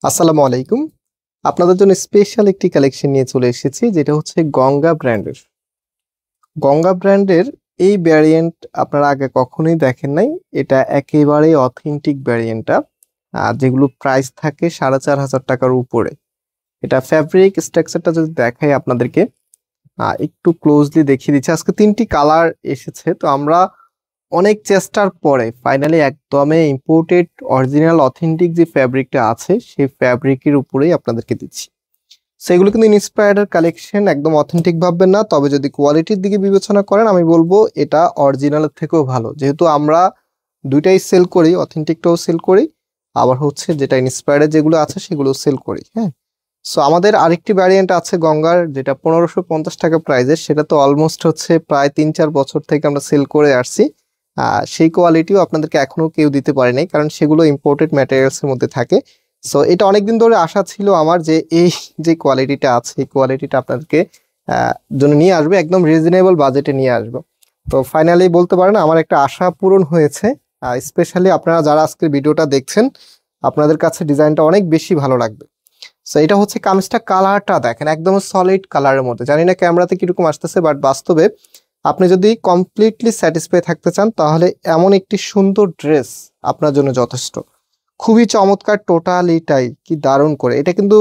আসসালামু আলাইকুম। আপনাদের জন্য স্পেশাল একটি কালেকশন নিয়ে চলে এসেছি, যেটা হচ্ছে গঙ্গা ব্র্যান্ডের। গঙ্গা ব্র্যান্ডের এই ভ্যারিয়েন্ট আপনারা আগে কখনোই দেখেন নাই। এটা একেবারেই অথেন্টিক ভ্যারিয়েন্টটা, যেগুলো প্রাইস থাকে 4,500 টাকার উপরে। এটা ফ্যাব্রিক স্ট্রাকচারটা যদি দেখাই আপনাদেরকে, একটু ক্লোজলি দেখিয়ে দিচ্ছি। আজকে 3টি কালার এসেছে, তো আমরা অনেক চেষ্টার পরে ফাইনালি একদমই ইম্পোর্টেড অরিজিনাল অথেন্টিক যে ফ্যাব্রিকটা আছে সেই ফ্যাব্রিকের উপরেই আপনাদেরকে দিচ্ছি। সেগুলো কিন্তু ইন্সপায়ার্ডের কালেকশন, একদম অথেন্টিক ভাববেন না। তবে যদি কোয়ালিটির দিকে বিবেচনা করেন, আমি বলবো এটা অরিজিনালের থেকেও ভালো, যেহেতু আমরা দুইটাই সেল করি, অথেন্টিকটাও সেল করি, আবার হচ্ছে যেটা ইন্সপায়ার্ডের যেগুলো আছে সেগুলো সেল করি। হ্যাঁ, সো আমাদের আরেকটি ভ্যারিয়েন্ট আছে গঙ্গার, যেটা 1550 টাকা প্রাইজের। সেটা তো অলমোস্ট হচ্ছে প্রায় 3-4 বছর থেকে আমরা সেল করে আসছি। সেই কোয়ালিটিও আপনাদেরকে এখনো কেউ দিতে পারে নাই, কারণ সেগুলো ইম্পোর্টেড ম্যাটেরিয়ালস এর মধ্যে থাকে। সো এটা অনেকদিন ধরে আশা ছিল আমার যে এই যে কোয়ালিটিটা আছে, এই কোয়ালিটিটা আপনাদেরকে জন্য নিয়ে আসবে, একদম রিজনেবল বাজেটে নিয়ে আসবো। তো ফাইনালি বলতে পারেন আমার একটা আশা পূরণ হয়েছে। স্পেশালি আপনারা যারা আজকের ভিডিওটা দেখছেন, আপনাদের কাছে ডিজাইনটা অনেক বেশি ভালো লাগবে। সো এটা হচ্ছে কামিজটা, কালারটা দেখেন একদম সলিড কালারের মধ্যে। জানি না ক্যামেরাতে কিরকম আসতেছে, বাট বাস্তবে আপনি যদি কমপ্লিটলি স্যাটিসফাই থাকতে চান, তাহলে এমন একটি সুন্দর ড্রেস আপনার জন্য যথেষ্ট। খুবই চমৎকার, টোটালিটাই কি দারুণ করে। এটা কিন্তু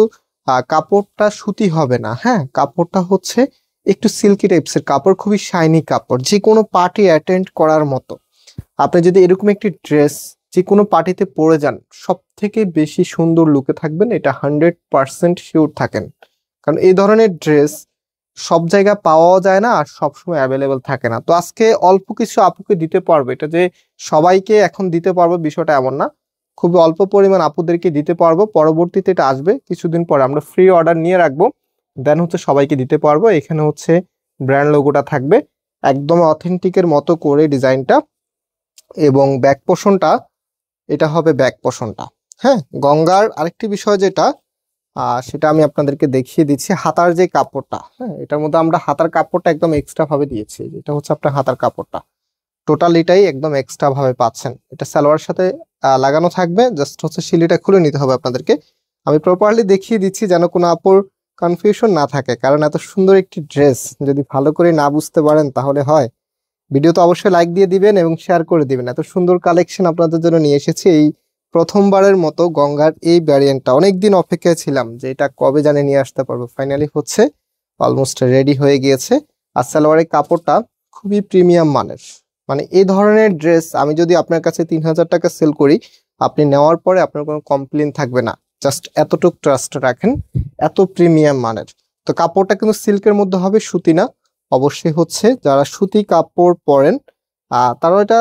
কাপড়টা সুতি হবে না, হ্যাঁ, কাপড়টা হচ্ছে একটু সিল্কি টাইপসের কাপড়, খুবই শাইনি কাপড়, যে কোনো পার্টি অ্যাটেন্ড করার মতো। আপনি যদি এরকম একটি ড্রেস যে কোনো পার্টিতে পরে যান, সব থেকে বেশি সুন্দর লুকে থাকবেন, এটা 100% শিওর থাকেন। কারণ এই ধরনের ড্রেস সব জায়গায় পাওয়াও যায় না, আর সবসময় অ্যাভেলেবেল থাকে না। তো আজকে অল্প কিছু আপুকে দিতে পারবো, এটা যে সবাইকে এখন দিতে পারবো বিষয়টা এমন না, খুবই অল্প পরিমাণ আপুদেরকে দিতে পারবো। পরবর্তীতে এটা আসবে কিছুদিন পরে, আমরা ফ্রি অর্ডার নিয়ে রাখবো, দেন হচ্ছে সবাইকে দিতে পারবো। এখানে হচ্ছে ব্র্যান্ড লোগোটা থাকবে একদম অথেন্টিকের মতো করে ডিজাইনটা, এবং ব্যাক পোর্শনটা এটা হবে ব্যাক পোর্শনটা। হ্যাঁ, গঙ্গার আরেকটি বিষয় যেটা সেটা আমি আপনাদেরকে দেখিয়ে দিচ্ছি, হাতার যে কাপড়টা। হ্যাঁ, এটার মধ্যে আমরা হাতার কাপড়টা একদম এক্সট্রা ভাবে দিয়েছি। এটা হচ্ছে আপনার হাতার কাপড়টা, টোটালিটাই একদম এক্সট্রা ভাবে পাচ্ছেন। এটা সালোয়ারের সাথে লাগানো থাকবে, জাস্ট হচ্ছে সিলিটা খুলে নিতে হবে আপনাদেরকে। আমি প্রপারলি দেখিয়ে দিচ্ছি যেন কোনো আপুর কনফিউশন না থাকে, কারণ এত সুন্দর একটি ড্রেস যদি ভালো করে না বুঝতে পারেন তাহলে হয়। ভিডিও তো অবশ্যই লাইক দিয়ে দিবেন এবং শেয়ার করে দিবেন। এত সুন্দর কালেকশন আপনাদের জন্য নিয়ে এসেছি। এই প্রথমবারের মতো গঙ্গার এই ভ্যারিয়েন্টটা অনেকদিন অপেক্ষায় ছিলাম যে এটা কবে জানে নিয়ে আসতে পারবো, ফাইনালি হচ্ছে অলমোস্ট রেডি হয়ে গিয়েছে। আর সালোয়ারের কাপড়টা খুবই প্রিমিয়াম মানের। মানে এই ধরনের ড্রেস আমি যদি আপনার কাছে 3,000 টাকা সেল করি, আপনি নেওয়ার পরে আপনার কোনো কমপ্লেন থাকবে না। জাস্ট এতটুক ট্রাস্ট রাখেন, এত প্রিমিয়াম মানের। তো কাপড়টা কিন্তু সিল্কের মধ্যে হবে, সুতি না। অবশ্যই হচ্ছে যারা সুতি কাপড় পরেন তারা এটা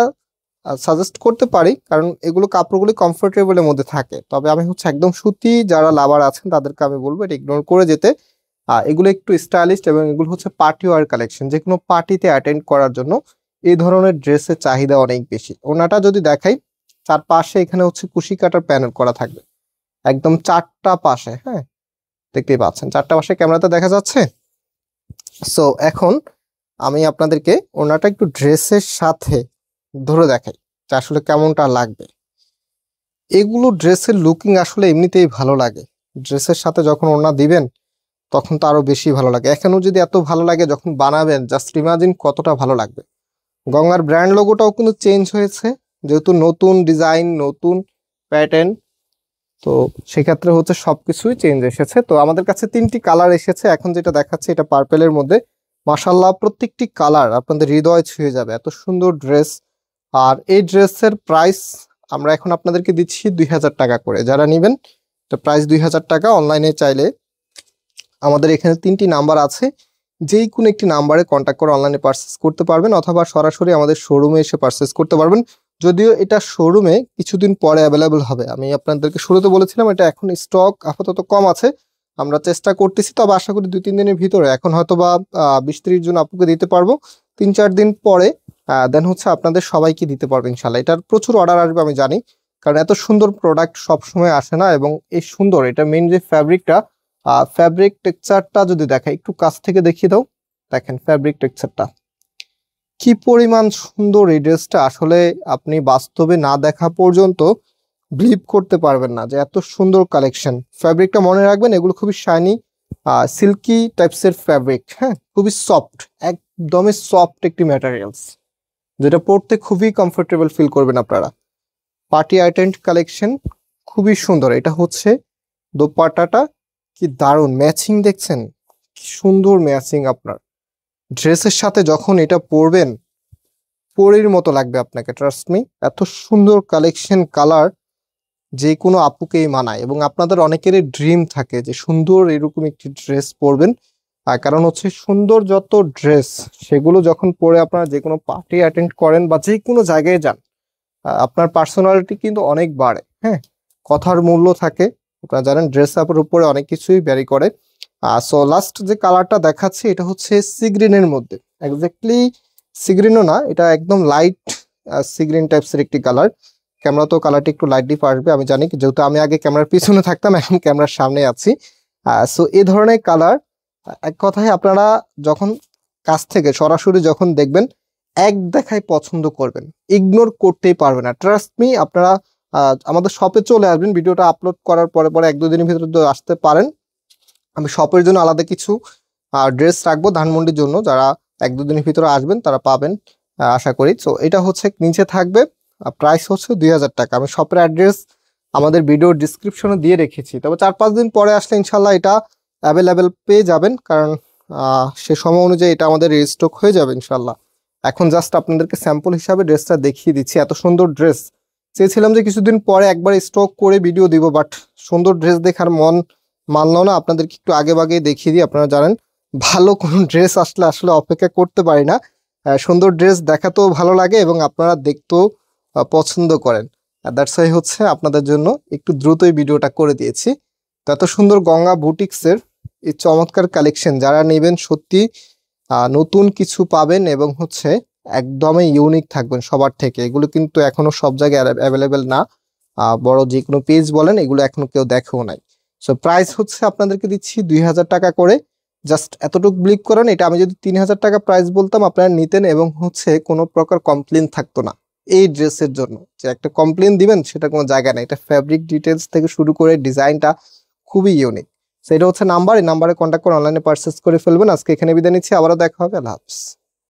সাজেস্ট করতে পারি, কারণ এগুলো কাপড়গুলি কমফোর্টেবলের মধ্যে থাকে। তবে আমি হচ্ছে একদম সুতি যারা লাভার আছেন তাদেরকে আমি বলবো এটা ইগনোর করে যেতে। এগুলো একটু স্টাইলিশ এবং এগুলো হচ্ছে পার্টি ওয়ার কালেকশন, যে কোনো পার্টিতে অ্যাটেন্ড করার জন্য এই ধরনের ড্রেসের চাহিদা অনেক বেশি। ওনাটা যদি দেখাই, চারপাশে এখানে হচ্ছে কুশি কাটার প্যানেল করা থাকবে একদম 4টা পাশে। হ্যাঁ, দেখতেই পাচ্ছেন 4টা পাশে, ক্যামেরাতে দেখা যাচ্ছে। সো এখন আমি আপনাদেরকে ওনাটা একটু ড্রেসের সাথে ধরে দেখাই যে আসলে কেমনটা লাগবে। এগুলো ড্রেসের লুকিং আসলে এমনিতেই ভালো লাগে, ড্রেসের সাথে যখন ওনা দিবেন তখন তো আরো বেশি ভালো লাগে। এখনো যদি এত ভালো লাগে, যখন বানাবেন জাস্ট ইমাজিন কতটা ভালো লাগবে। গঙ্গার ব্র্যান্ড লোগোটাও কিন্তু চেঞ্জ হয়েছে, যেহেতু নতুন ডিজাইন, নতুন প্যাটার্ন, তো সেক্ষেত্রে হচ্ছে সবকিছুই চেঞ্জ এসেছে। তো আমাদের কাছে 3টি কালার এসেছে, এখন যেটা দেখাচ্ছে এটা পার্পেলের মধ্যে। মাশাআল্লাহ, প্রত্যেকটি কালার আপনাদের হৃদয় ছুঁয়ে যাবে, এত সুন্দর ড্রেস। আর এই ড্রেসের প্রাইস আমরা এখন আপনাদেরকে দিচ্ছি 2,000 টাকা করে। যারা নেবেন তো প্রাইস 2,000 টাকা। অনলাইনে চাইলে আমাদের এখানে 3টি নাম্বার আছে, যেই কোনো একটি নাম্বারে কন্ট্যাক্ট করে অনলাইনে পারচেস করতে পারবেন, অথবা সরাসরি আমাদের শোরুমে এসে পারচেস করতে পারবেন। যদিও এটা শোরুমে কিছুদিন পরে অ্যাভেলেবল হবে, আমি আপনাদেরকে শুরুতে বলেছিলাম এটা এখন স্টক আপাতত কম আছে, আমরা চেষ্টা করতেছি। তবে আশা করি 2-3 দিনের ভিতরে, এখন হয়তো বা 20-30 জন আপুকে দিতে পারবো, 3-4 দিন পরে দেন হচ্ছে আপনাদের সবাইকে দিতে পারবো ইনশাল্লাহ। এটার প্রচুর অর্ডার আসবে আমি জানি, কারণ এত সুন্দর প্রোডাক্ট সবসময় আসে না। এবং এই সুন্দর এটা মেইন যে ফ্যাব্রিকটা, ফ্যাব্রিক টেক্সচারটা যদি দেখা, একটু কাছ থেকে দেখিয়ে দাও, দেখেন ফ্যাব্রিক টেক্সচারটা কি পরিমাণ সুন্দর। এই ড্রেসটা আসলে আপনি বাস্তবে না দেখা পর্যন্ত বিলিভ করতে পারবেন না যে এত সুন্দর কালেকশন। ফ্যাব্রিকটা মনে রাখবেন, এগুলো খুবই শাইনি সিল্কি টাইপসের ফ্যাব্রিক, হ্যাঁ, খুবই সফট, একদমই সফট একটি ম্যাটেরিয়ালস, যেটা পরতে খুবই কমফোর্টেবল ফিল করবেন আপনারা। পার্টি আইটেম কালেকশন, খুবই সুন্দর। এটা হচ্ছে দোপাট্টাটা, কি দারুণ ম্যাচিং দেখছেন, কি সুন্দর ম্যাচিং। আপনার ড্রেসের সাথে যখন এটা পরবেন পরীর মতো লাগবে আপনাকে, ট্রাস্ট মি। এত সুন্দর কালেকশন, কালার যে কোনো আপুকেই মানায়, এবং আপনাদের অনেকেরই ড্রিম থাকে যে সুন্দর এরকম একটি ড্রেস পরবেন। কারণ হচ্ছে সুন্দর যত ড্রেস সেগুলো যখন পরে আপনারা যে কোনো পার্টি অ্যাটেন্ড করেন বা যে কোনো জায়গায় যান, আপনার পার্সোনালিটি কিন্তু অনেক বাড়ে, হ্যাঁ, কথার মূল্য থাকে। আপনারা জানেন ড্রেস আপের উপরে অনেক কিছুই ভ্যারি করে। সো লাস্ট যে কালারটা দেখাচ্ছি এটা হচ্ছে সি গ্রিনের মধ্যে, এক্স্যাক্টলি সি গ্রিনও না, এটা একদম লাইট সি গ্রিন টাইপসের একটি কালার। ক্যামেরা তো কালারটি একটু লাইট ডিপ আসবে আমি জানি, যেহেতু আমি আগে ক্যামেরার পিছনে থাকতাম, এখন ক্যামেরার সামনে আছি। সো এই ধরনের কালার, এক কথায় আপনারা যখন কাছ থেকে সরাসরি যখন দেখবেন এক দেখায় পছন্দ করবেন, ইগনোর করতেই পারবেন না, ট্রাস্ট মি। আপনারা আমাদের শপে চলে আসবেন, ভিডিওটা আপলোড করার পরে পরে 1-2 দিনের ভিতরে আসতে পারেন। আমি শপের জন্য আলাদা কিছু ড্রেস রাখবো ধানমন্ডির জন্য, যারা 1-2 দিনের ভিতরে আসবেন তারা পাবেন আশা করি। তো এটা হচ্ছে নিচে থাকবে, প্রাইস হচ্ছে 2000 টাকা। আমি শপের অ্যাড্রেস আমাদের ভিডিওর ডিসক্রিপশনে দিয়ে রেখেছি, তবে 4-5 দিন পরে আসলে ইনশাল্লাহ এটা অ্যাভেলেবেল পেয়ে যাবেন, কারণ সে সময় অনুযায়ী এটা আমাদের রিস্টক হয়ে যাবে ইনশাল্লাহ। এখন জাস্ট আপনাদেরকে স্যাম্পল হিসাবে ড্রেসটা দেখিয়ে দিচ্ছি। এত সুন্দর ড্রেস চেয়েছিলাম যে কিছুদিন পরে একবার স্টক করে ভিডিও দিব, বাট সুন্দর ড্রেস দেখার মন মানলো না। আপনাদেরকে একটু আগে ভাগে দেখিয়ে দিই। আপনারা জানেন ভালো কোনো ড্রেস আসলে আসলে অপেক্ষা করতে পারি না, সুন্দর ড্রেস দেখাতেও ভালো লাগে এবং আপনারা দেখতেও পছন্দ করেন। দ্যাটস ওয়াই হচ্ছে আপনাদের জন্য একটু দ্রুতই ভিডিওটা করে দিয়েছি। তো এত সুন্দর গঙ্গা বুটিক্সের এই চমৎকার কালেকশন যারা নেবেন সত্যি নতুন কিছু পাবেন, এবং হচ্ছে একদমই ইউনিক থাকবেন সবার থেকে। এগুলো কিন্তু এখনো সব জায়গায় অ্যাভেলেবেল না, বড় যে কোনো পেজ বলেন এগুলো এখনো কেউ দেখেও নাই। সো প্রাইস হচ্ছে আপনাদেরকে দিচ্ছি 2000 টাকা করে। জাস্ট এতটুকু ক্লিক করেন, এটা আমি যদি 3000 টাকা প্রাইস বলতাম আপনারা নিতেন, এবং হচ্ছে কোনো প্রকার কমপ্লেন থাকতো না এই ড্রেসের জন্য, যে একটা কমপ্লেন দিবেন সেটা কোনো জায়গা নেই। এটা ফ্যাব্রিক ডিটেলস থেকে শুরু করে ডিজাইনটা খুবই ইউনিক। সেটা হচ্ছে নাম্বার, এই নাম্বারে কন্ট্যাক্ট করে অনলাইনে পারচেস করে ফেলবেন। আজকে এখানে বিদায় নিচ্ছি, আবারও দেখা হবে, আল্লাহ হাফিজ।